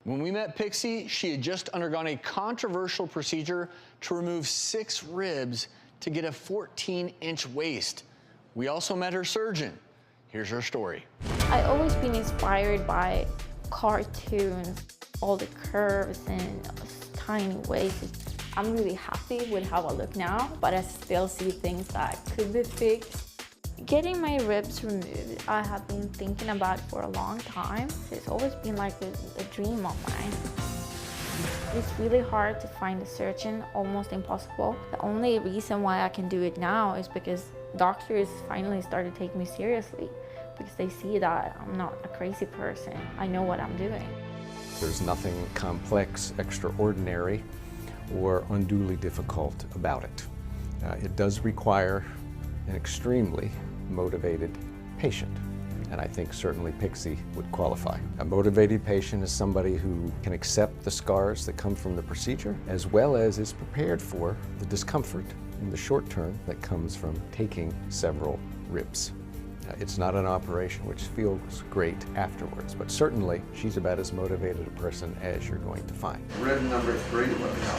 When we met Pixie, she had just undergone a controversial procedure to remove 6 ribs to get a 14-inch waist. We also met her surgeon. Here's her story. I've always been inspired by cartoons, all the curves and tiny waists. I'm really happy with how I look now, but I still see things that could be fixed. Getting my ribs removed, I have been thinking about for a long time. It's always been like a dream of mine. It's really hard to find a surgeon, almost impossible. The only reason why I can do it now is because doctors finally started taking me seriously, because they see that I'm not a crazy person. I know what I'm doing. There's nothing complex, extraordinary, or unduly difficult about it. It does require an extremely motivated patient, and I think certainly Pixie would qualify. A motivated patient is somebody who can accept the scars that come from the procedure, as well as is prepared for the discomfort in the short term that comes from taking several ribs. It's not an operation which feels great afterwards, but certainly she's about as motivated a person as you're going to find. Rib number 3, let me know.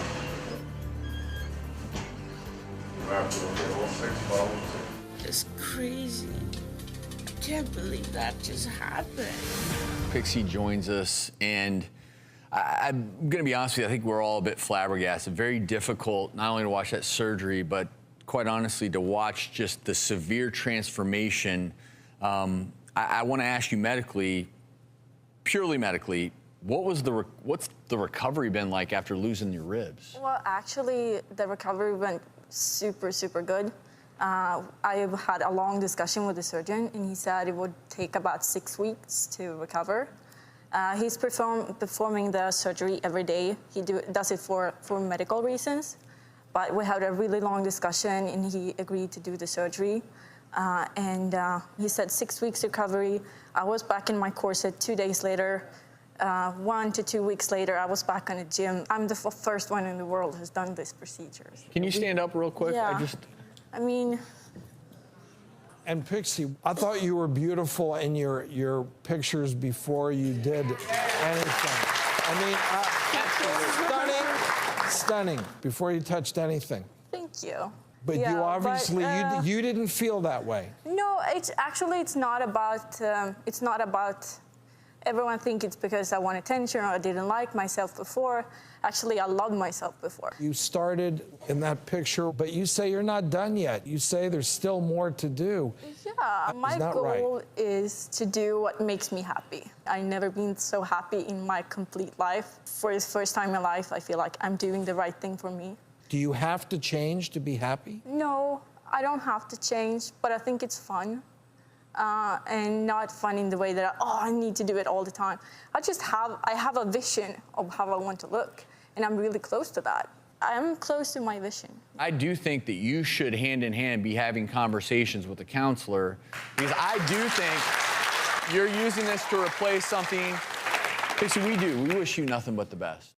It's crazy. I can't believe that just happened. Pixie joins us, and I'm going to be honest with you, I think we're all a bit flabbergasted. Very difficult not only to watch that surgery, but quite honestly to watch just the severe transformation. I want to ask you medically, purely medically, what's the recovery been like after losing your ribs? Well, actually, the recovery went super, super good. I had a long discussion with the surgeon, and he said it would take about 6 weeks to recover. He's performing the surgery every day. He does it for medical reasons, but we had a really long discussion, and he agreed to do the surgery. He said 6 weeks recovery. I was back in my corset 2 days later. 1 to 2 weeks later, I was back on the gym. I'm the first one in the world who's done this procedure. Can you stand up real quick? Yeah. I mean... And Pixie, I thought you were beautiful in your pictures before you did anything. I mean, stunning, before you touched anything. Thank you. But yeah, you obviously, you didn't feel that way. No, it's not about, everyone thinks it's because I want attention or I didn't like myself before. Actually, I loved myself before. You started in that picture, but you say you're not done yet. You say there's still more to do. Yeah, my goal is to do what makes me happy. I've never been so happy in my complete life. For the first time in my life, I feel like I'm doing the right thing for me. Do you have to change to be happy? No, I don't have to change, but I think it's fun. And not fun in the way that, I need to do it all the time. I have a vision of how I want to look, and I'm really close to that. I'm close to my vision. I do think that you should hand in hand be having conversations with a counselor, because I do think you're using this to replace something. Pixie, we wish you nothing but the best.